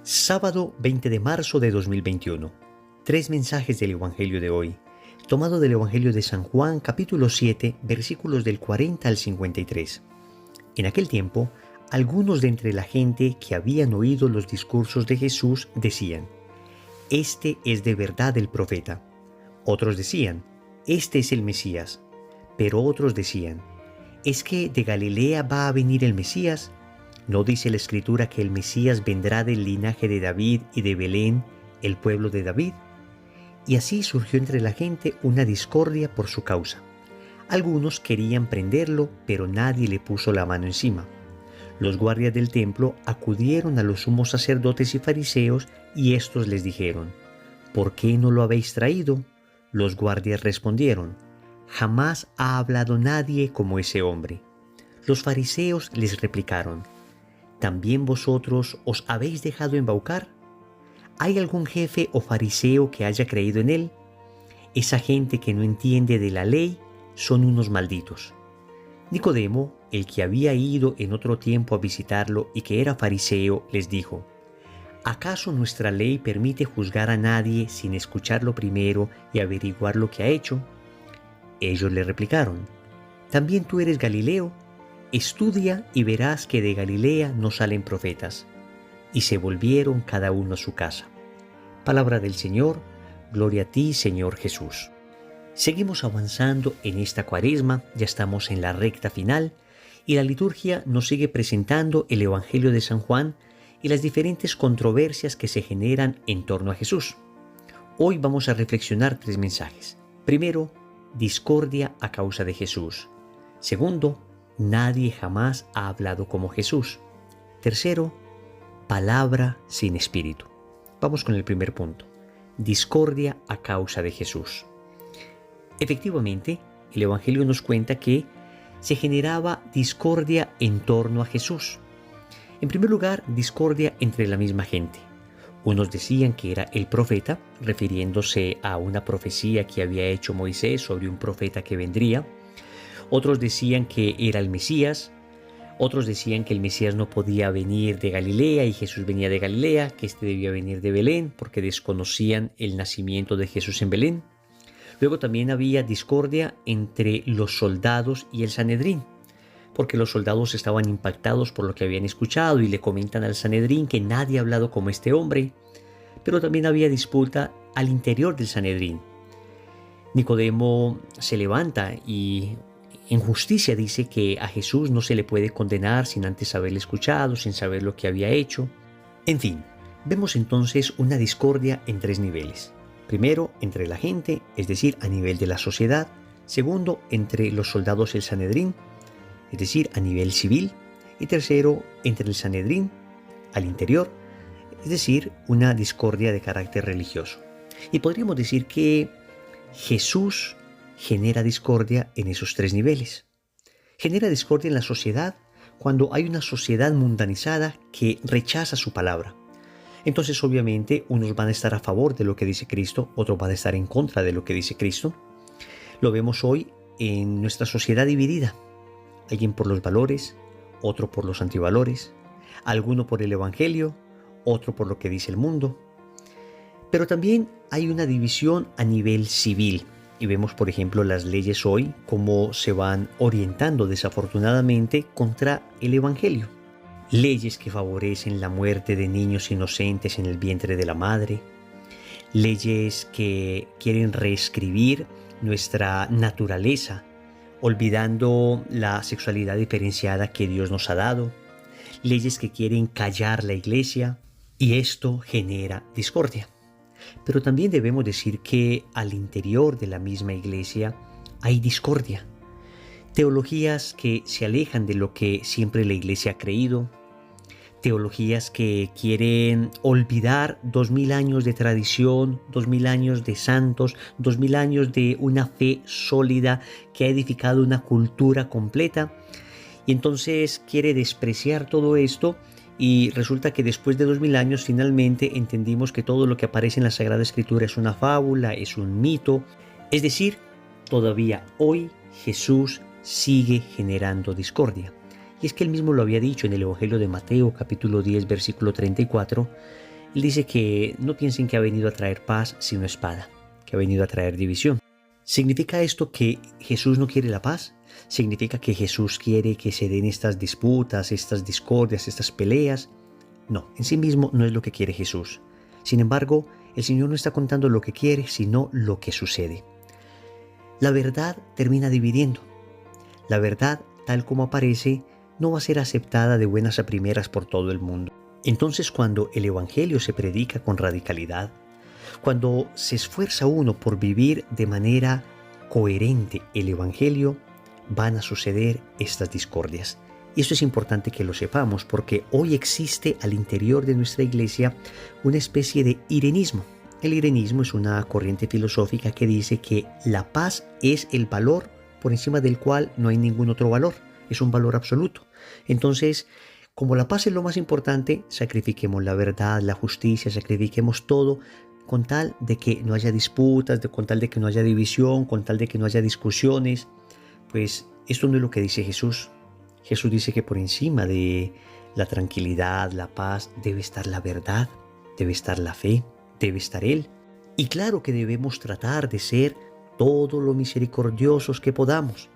Sábado 20 de marzo de 2021. Tres mensajes del Evangelio de hoy, tomado del Evangelio de San Juan, capítulo 7, versículos del 40 al 53. En aquel tiempo, algunos de entre la gente que habían oído los discursos de Jesús decían: «Este es de verdad el profeta». Otros decían: «Este es el Mesías». Pero otros decían: «¿Es que de Galilea va a venir el Mesías? ¿No dice la Escritura que el Mesías vendrá del linaje de David y de Belén, el pueblo de David?». Y así surgió entre la gente una discordia por su causa. Algunos querían prenderlo, pero nadie le puso la mano encima. Los guardias del templo acudieron a los sumos sacerdotes y fariseos, y éstos les dijeron: «¿Por qué no lo habéis traído?». Los guardias respondieron: «Jamás ha hablado nadie como ese hombre». Los fariseos les replicaron: «¿También vosotros os habéis dejado embaucar? ¿Hay algún jefe o fariseo que haya creído en él? Esa gente que no entiende de la ley son unos malditos». Nicodemo, el que había ido en otro tiempo a visitarlo y que era fariseo, les dijo: «¿Acaso nuestra ley permite juzgar a nadie sin escucharlo primero y averiguar lo que ha hecho?». Ellos le replicaron: «¿También tú eres Galileo? Estudia y verás que de Galilea no salen profetas». Y se volvieron cada uno a su casa. Palabra del Señor, gloria a ti, Señor Jesús. Seguimos avanzando en esta Cuaresma, ya estamos en la recta final, y la liturgia nos sigue presentando el Evangelio de San Juan y las diferentes controversias que se generan en torno a Jesús. Hoy vamos a reflexionar tres mensajes. Primero, discordia a causa de Jesús. Segundo, nadie jamás ha hablado como Jesús. Tercero, palabra sin espíritu. Vamos con el primer punto: discordia a causa de Jesús. Efectivamente, el Evangelio nos cuenta que se generaba discordia en torno a Jesús. En primer lugar, discordia entre la misma gente. Unos decían que era el profeta, refiriéndose a una profecía que había hecho Moisés sobre un profeta que vendría. Otros decían que era el Mesías. Otros decían que el Mesías no podía venir de Galilea y Jesús venía de Galilea, que éste debía venir de Belén, porque desconocían el nacimiento de Jesús en Belén. Luego también había discordia entre los soldados y el Sanedrín, porque los soldados estaban impactados por lo que habían escuchado y le comentan al Sanedrín que nadie ha hablado como este hombre. Pero también había disputa al interior del Sanedrín. Nicodemo se levanta y en justicia dice que a Jesús no se le puede condenar sin antes haberle escuchado, sin saber lo que había hecho. En fin, vemos entonces una discordia en tres niveles. Primero, entre la gente, es decir, a nivel de la sociedad. Segundo, entre los soldados y el Sanedrín, es decir, a nivel civil. Y tercero, entre el Sanedrín, al interior, es decir, una discordia de carácter religioso. Y podríamos decir que Jesús genera discordia en esos tres niveles. Genera discordia en la sociedad cuando hay una sociedad mundanizada que rechaza su palabra. Entonces, obviamente, unos van a estar a favor de lo que dice Cristo, otros van a estar en contra de lo que dice Cristo. Lo vemos hoy en nuestra sociedad dividida. Alguien por los valores, otro por los antivalores, alguno por el Evangelio, otro por lo que dice el mundo. Pero también hay una división a nivel civil. Y vemos, por ejemplo, las leyes hoy, cómo se van orientando desafortunadamente contra el Evangelio. Leyes que favorecen la muerte de niños inocentes en el vientre de la madre. Leyes que quieren reescribir nuestra naturaleza, olvidando la sexualidad diferenciada que Dios nos ha dado. Leyes que quieren callar la iglesia, y esto genera discordia. Pero también debemos decir que al interior de la misma iglesia hay discordia. Teologías que se alejan de lo que siempre la iglesia ha creído. Teologías que quieren olvidar 2000 años de tradición, 2000 años de santos, 2000 años de una fe sólida que ha edificado una cultura completa. Y entonces quiere despreciar todo esto. Y resulta que después de 2000 años finalmente entendimos que todo lo que aparece en la Sagrada Escritura es una fábula, es un mito. Es decir, todavía hoy Jesús sigue generando discordia. Y es que él mismo lo había dicho en el Evangelio de Mateo, capítulo 10, versículo 34, Él dice que no piensen que ha venido a traer paz sino espada, que ha venido a traer división. ¿Significa esto que Jesús no quiere la paz? ¿Significa que Jesús quiere que se den estas disputas, estas discordias, estas peleas? No, en sí mismo no es lo que quiere Jesús. Sin embargo, el Señor no está contando lo que quiere, sino lo que sucede. La verdad termina dividiendo. La verdad, tal como aparece, no va a ser aceptada de buenas a primeras por todo el mundo. Entonces, cuando el Evangelio se predica con radicalidad, cuando se esfuerza uno por vivir de manera coherente el Evangelio, van a suceder estas discordias. Y esto es importante que lo sepamos porque hoy existe al interior de nuestra iglesia una especie de irenismo. El irenismo es una corriente filosófica que dice que la paz es el valor por encima del cual no hay ningún otro valor. Es un valor absoluto. Entonces, como la paz es lo más importante, sacrifiquemos la verdad, la justicia, sacrifiquemos todo con tal de que no haya disputas, con tal de que no haya división, con tal de que no haya discusiones. Pues esto no es lo que dice Jesús. Jesús dice que por encima de la tranquilidad, la paz, debe estar la verdad, debe estar la fe, debe estar Él. Y claro que debemos tratar de ser todo lo misericordiosos que podamos.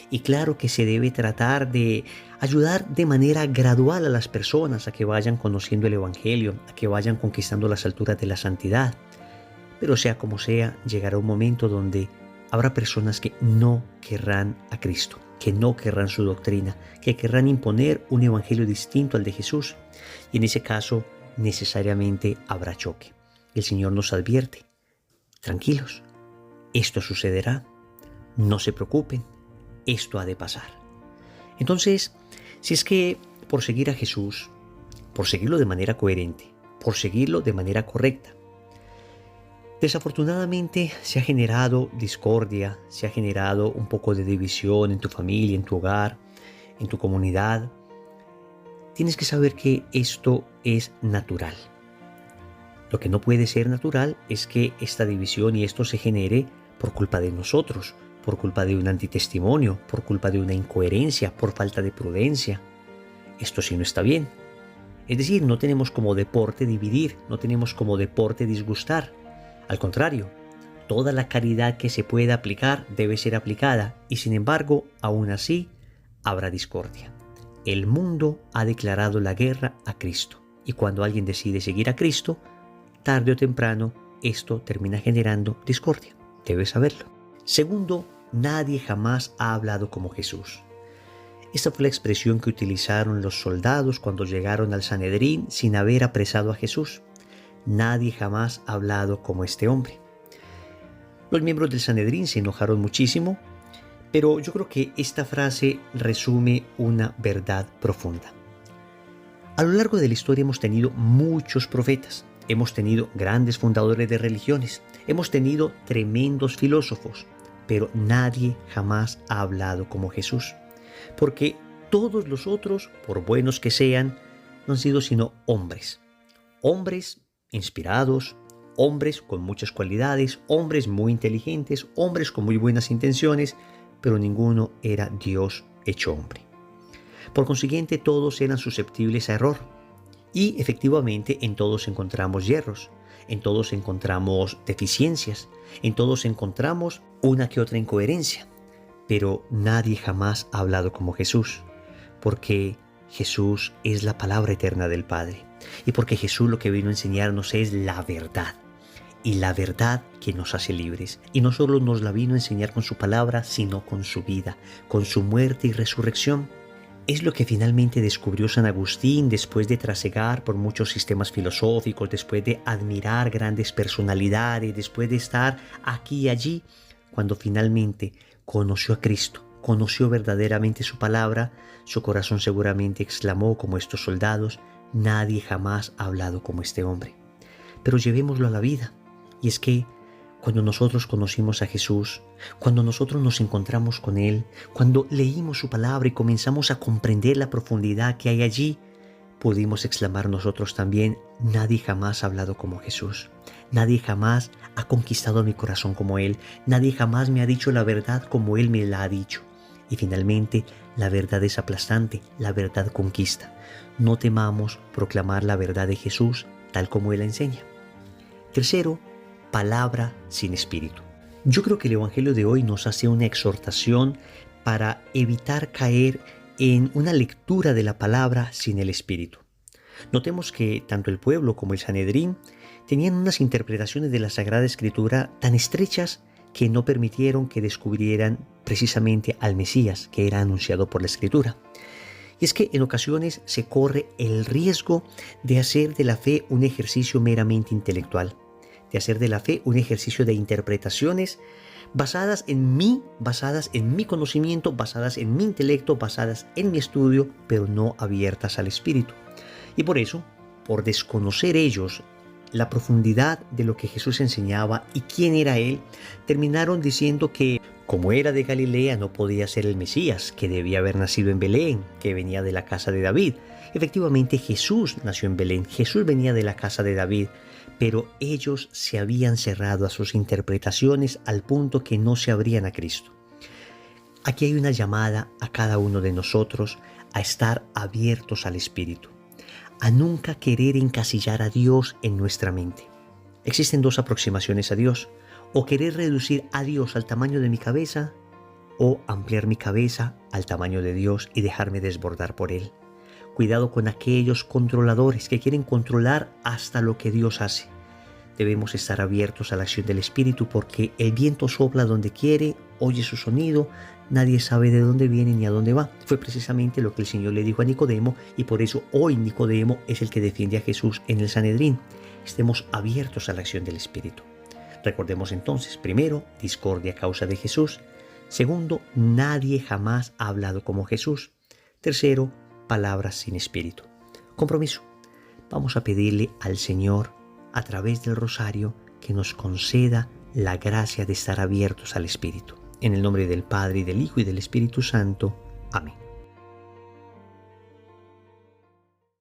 Y claro que se debe tratar de ayudar de manera gradual a las personas a que vayan conociendo el Evangelio, a que vayan conquistando las alturas de la santidad. Pero sea como sea, llegará un momento donde habrá personas que no querrán a Cristo, que no querrán su doctrina, que querrán imponer un evangelio distinto al de Jesús. Y en ese caso, necesariamente habrá choque. El Señor nos advierte: tranquilos, esto sucederá, no se preocupen, esto ha de pasar. Entonces, si es que por seguir a Jesús, por seguirlo de manera coherente, por seguirlo de manera correcta, desafortunadamente se ha generado discordia, se ha generado un poco de división en tu familia, en tu hogar, en tu comunidad. Tienes que saber que esto es natural. Lo que no puede ser natural es que esta división y esto se genere por culpa de nosotros, por culpa de un antitestimonio, por culpa de una incoherencia, por falta de prudencia. Esto sí no está bien. Es decir, no tenemos como deporte dividir, no tenemos como deporte disgustar. Al contrario, toda la caridad que se pueda aplicar debe ser aplicada y sin embargo, aún así, habrá discordia. El mundo ha declarado la guerra a Cristo y cuando alguien decide seguir a Cristo, tarde o temprano, esto termina generando discordia. Debes saberlo. Segundo, nadie jamás ha hablado como Jesús. Esta fue la expresión que utilizaron los soldados cuando llegaron al Sanedrín sin haber apresado a Jesús. Nadie jamás ha hablado como este hombre. Los miembros del Sanedrín se enojaron muchísimo, pero yo creo que esta frase resume una verdad profunda. A lo largo de la historia hemos tenido muchos profetas, hemos tenido grandes fundadores de religiones, hemos tenido tremendos filósofos, pero nadie jamás ha hablado como Jesús, porque todos los otros, por buenos que sean, no han sido sino hombres inspirados, hombres con muchas cualidades, hombres muy inteligentes, hombres con muy buenas intenciones, pero ninguno era Dios hecho hombre. Por consiguiente, todos eran susceptibles a error. Y efectivamente en todos encontramos hierros, en todos encontramos deficiencias, en todos encontramos una que otra incoherencia. Pero nadie jamás ha hablado como Jesús, porque Jesús es la palabra eterna del Padre. Y porque Jesús lo que vino a enseñarnos es la verdad. Y la verdad que nos hace libres. Y no solo nos la vino a enseñar con su palabra, sino con su vida, con su muerte y resurrección. Es lo que finalmente descubrió San Agustín después de trasegar por muchos sistemas filosóficos, después de admirar grandes personalidades, después de estar aquí y allí, cuando finalmente conoció a Cristo, conoció verdaderamente su palabra, su corazón seguramente exclamó como estos soldados: nadie jamás ha hablado como este hombre. Pero llevémoslo a la vida. Y es que cuando nosotros conocimos a Jesús, cuando nosotros nos encontramos con Él, cuando leímos su palabra y comenzamos a comprender la profundidad que hay allí, pudimos exclamar nosotros también: nadie jamás ha hablado como Jesús. Nadie jamás ha conquistado mi corazón como Él. Nadie jamás me ha dicho la verdad como Él me la ha dicho. Y finalmente, la verdad es aplastante, la verdad conquista. No temamos proclamar la verdad de Jesús, tal como Él la enseña. Tercero, palabra sin espíritu. Yo creo que el Evangelio de hoy nos hace una exhortación para evitar caer en una lectura de la palabra sin el espíritu. Notemos que tanto el pueblo como el Sanedrín tenían unas interpretaciones de la Sagrada Escritura tan estrechas que no permitieron que descubrieran precisamente al Mesías que era anunciado por la Escritura. Y es que en ocasiones se corre el riesgo de hacer de la fe un ejercicio meramente intelectual, de hacer de la fe un ejercicio de interpretaciones basadas en mi conocimiento, basadas en mi intelecto, basadas en mi estudio, pero no abiertas al Espíritu. Y por eso, por desconocer ellos la profundidad de lo que Jesús enseñaba y quién era Él, terminaron diciendo que como era de Galilea no podía ser el Mesías, que debía haber nacido en Belén, que venía de la casa de David. Efectivamente, Jesús nació en Belén, Jesús venía de la casa de David, pero ellos se habían cerrado a sus interpretaciones al punto que no se abrían a Cristo. Aquí hay una llamada a cada uno de nosotros a estar abiertos al Espíritu, a nunca querer encasillar a Dios en nuestra mente. Existen dos aproximaciones a Dios: o querer reducir a Dios al tamaño de mi cabeza, o ampliar mi cabeza al tamaño de Dios y dejarme desbordar por Él. Cuidado con aquellos controladores que quieren controlar hasta lo que Dios hace. Debemos estar abiertos a la acción del Espíritu porque el viento sopla donde quiere, oye su sonido, nadie sabe de dónde viene ni a dónde va. Fue precisamente lo que el Señor le dijo a Nicodemo y por eso hoy Nicodemo es el que defiende a Jesús en el Sanedrín. Estemos abiertos a la acción del Espíritu. Recordemos entonces, primero, discordia a causa de Jesús. Segundo, nadie jamás ha hablado como Jesús. Tercero, palabras sin espíritu. Compromiso. Vamos a pedirle al Señor, a través del rosario, que nos conceda la gracia de estar abiertos al Espíritu. En el nombre del Padre, y del Hijo, y del Espíritu Santo. Amén.